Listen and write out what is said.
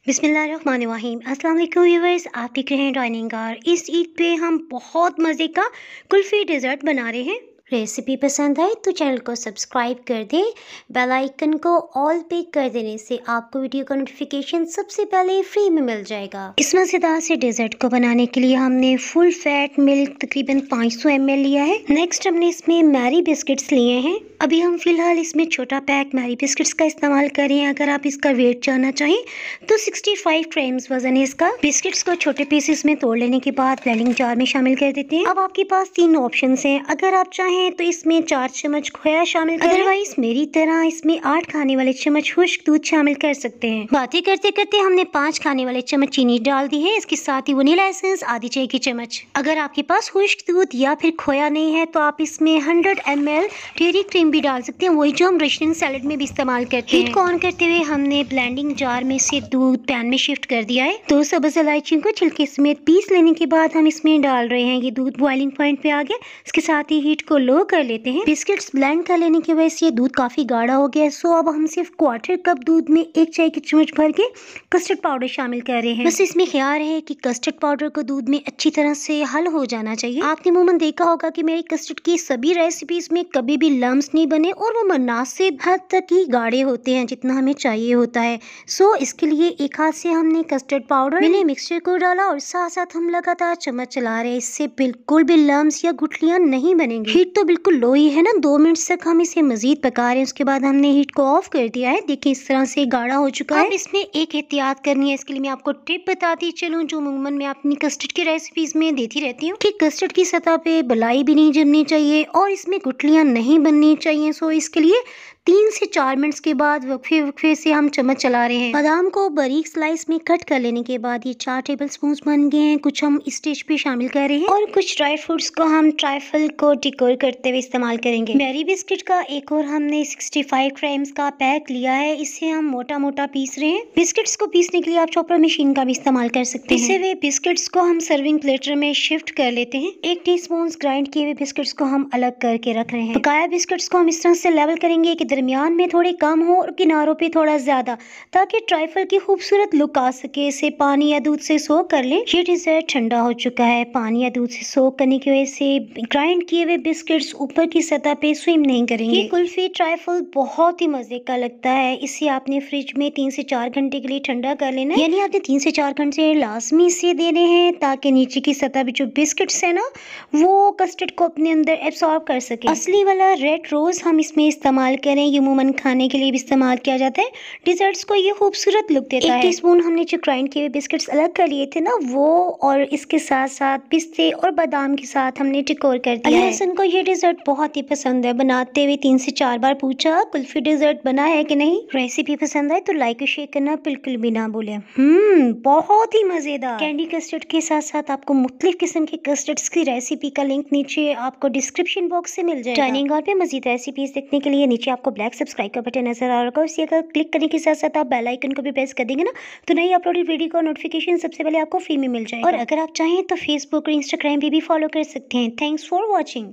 बिस्मिल्लाहिर्रहमानिर्रहीम। अस्सलाम वालेकुम व्यूअर्स, आप देख रहे हैं डाइनिंग कार। इस ईद पे हम बहुत मज़े का कुल्फ़ी डेज़र्ट बना रहे हैं। रेसिपी पसंद आए तो चैनल को सब्सक्राइब कर दें। बेल आइकन को ऑल पे कर देने से आपको वीडियो का नोटिफिकेशन सबसे पहले फ्री में मिल जाएगा। इस मज़ेदार से डेज़र्ट को बनाने के लिए हमने फुल फैट मिल्क तकरीबन 500 ml लिया है। नेक्स्ट हमने इसमें मैरी बिस्किट्स लिए हैं। अभी हम फिलहाल इसमें छोटा पैक मैरी बिस्किट्स का इस्तेमाल कर रहे हैं। अगर आप इसका वेट जानना चाहें तो 65 ग्राम्स वजन है इसका। बिस्किट्स को छोटे पीसेस में तोड़ लेने के बाद ब्लेंडिंग जार में शामिल कर देते हैं। अब आपके पास 3 ऑप्शंस हैं। अगर आप चाहें तो इसमें 4 चम्मच खोया शामिल करें, अदरवाइज मेरी तरह इसमें 8 खाने वाले चम्मच खुश्क दूध शामिल कर सकते हैं। बातें करते करते हमने 5 खाने वाले चम्मच चीनी डाल दी है। इसके साथ ही वनीला एसेंस आधी चाय की चम्मच। अगर आपके पास खुश्क दूध या फिर खोया नहीं है तो आप इसमें 100 ml डेयरी क्रीम भी डाल सकते हैं, वही जो हम रशियन सैलेड में भी इस्तेमाल करते हैं। हीट को ऑन करते हुए हमने ब्लेंडिंग जार में से दूध पैन में शिफ्ट कर दिया है। 2 सब्ज इलायचियों को छिलके समेत पीस लेने के बाद हम इसमें डाल रहे हैं। ये दूध बॉइलिंग पॉइंट पे आ गया। इसके साथ ही हीट को लो कर लेते हैं। बिस्किट्स ब्लेंड कर लेने की वजह से ये दूध काफी गाढ़ा हो गया है। सो अब हम सिर्फ 1/4 कप दूध में 1 चाय की चम्मच भर के कस्टर्ड पाउडर शामिल कर रहे हैं। बस इसमें ख्याल है कि कस्टर्ड पाउडर को दूध में अच्छी तरह से हल हो जाना चाहिए। आपने अमूमन देखा होगा कि मेरी कस्टर्ड की सभी रेसिपीज में कभी भी लम्स नहीं बने और वो मुनासिब हद तक ही गाढ़े होते हैं जितना हमें चाहिए होता है। सो इसके लिए एक हाथ से हमने कस्टर्ड पाउडर मिले मिक्सचर को डाला और साथ साथ हम लगातार चम्मच चला रहे हैं। इससे बिल्कुल भी लम्स या गुठलियां नहीं बनेंगी। हीट तो बिल्कुल लो ही है ना। 2 मिनट तक हम इसे मजीद पका रहे हैं। उसके बाद हमने हीट को ऑफ कर दिया है। देखिए इस तरह से गाढ़ा हो चुका है। अब इसमें एक एहतियात करनी है। इसके लिए मैं आपको टिप बताती चलूं जो अमूमन मैं अपनी कस्टर्ड की रेसिपीज में देती रहती हूँ कि कस्टर्ड की सतह पे बलाई भी नहीं जमनी चाहिए और इसमें गुठलियां नहीं बननी चाहिए। सो इसके लिए 3 से 4 मिनट के बाद वक्फे से हम चम्मच चला रहे हैं। बादाम को बारीक स्लाइस में कट कर लेने के बाद ये 4 टेबलस्पून बन गए हैं। कुछ हम इस स्टेज पे शामिल कर रहे हैं और कुछ ड्राई फ्रूट्स को हम ट्राइफल को डेकोर करते हुए इस्तेमाल करेंगे। मैरी बिस्किट का एक और हमने 65 ग्राम्स का पैक लिया है। इसे हम मोटा मोटा पीस रहे हैं। बिस्किट्स को पीसने के लिए आप चॉपर मशीन का भी इस्तेमाल कर सकते हैं। पिसे हुए बिस्किट्स को हम सर्विंग प्लेटर में शिफ्ट कर लेते हैं। 1 टीस्पून ग्राइंड किए हुए बिस्किट्स को हम अलग करके रख रहे हैं। पकाया बिस्किट्स को हम इस तरह से लेवल करेंगे कि दरमियान में थोड़े कम हो और किनारों पे थोड़ा ज्यादा, ताकि ट्राइफल की खूबसूरत लुक आ सके। इसे पानी या दूध से सोक कर लें। ये डेजर्ट ठंडा हो चुका है। पानी या दूध से सोक करने की वजह से ग्राइंड किए हुए बिस्किट्स ऊपर की सतह पे स्विम नहीं करेंगे। ये कुल्फी ट्राइफल बहुत ही मजे का लगता है। इसे आपने फ्रिज में 3 से 4 घंटे के लिए ठंडा कर लेना है। यानी आपने 3 से 4 घंटे लाजमी से देने हैं ताकि नीचे की सतह पे जो बिस्किट्स है ना वो कस्टर्ड को अपने अंदर एब्सॉर्ब कर सके। असली वाला रेड रोज हम इसमें इस्तेमाल करें। ये अमूमन खाने के लिए भी इस्तेमाल किया जाता है। डिजर्ट्स को ये खूबसूरत लुक देता है। 1 टीस्पून हमने जो ग्राइंड किए हुए बिस्किट्स अलग कर लिए थे ना वो, और इसके साथ साथ पिस्ते और बादाम के साथ हमने डेकोर कर दिया है। हसन को ये डिजर्ट बहुत ही पसंद है। बनाते हुए 3 से 4 बार पूछा कुल्फी डिजर्ट बना है कि नहीं। रेसिपी पसंद आए तो लाइक और शेयर करना बिल्कुल भी ना भूलें। बहुत ही मजेदार कैंडी कस्टर्ड के साथ साथ आपको मुख्तलिफ किस्म के कस्टर्ड्स की रेसिपी का लिंक नीचे आपको डिस्क्रिप्शन बॉक्स से मिल जाएगा। डाइनिंग हॉल पे मजीद रेसिपीज देखने के लिए नीचे आपको ब्लैक सब्सक्राइब का बटन नजर आ रहा होगा। उसे अगर क्लिक करने के साथ साथ आप बेल आइकन को भी प्रेस कर देंगे ना तो नई अपलोडेड वीडियो का नोटिफिकेशन सबसे पहले आपको फ्री में मिल जाएगा। और अगर आप चाहें तो फेसबुक और इंस्टाग्राम पे भी फॉलो कर सकते हैं। Thanks for watching.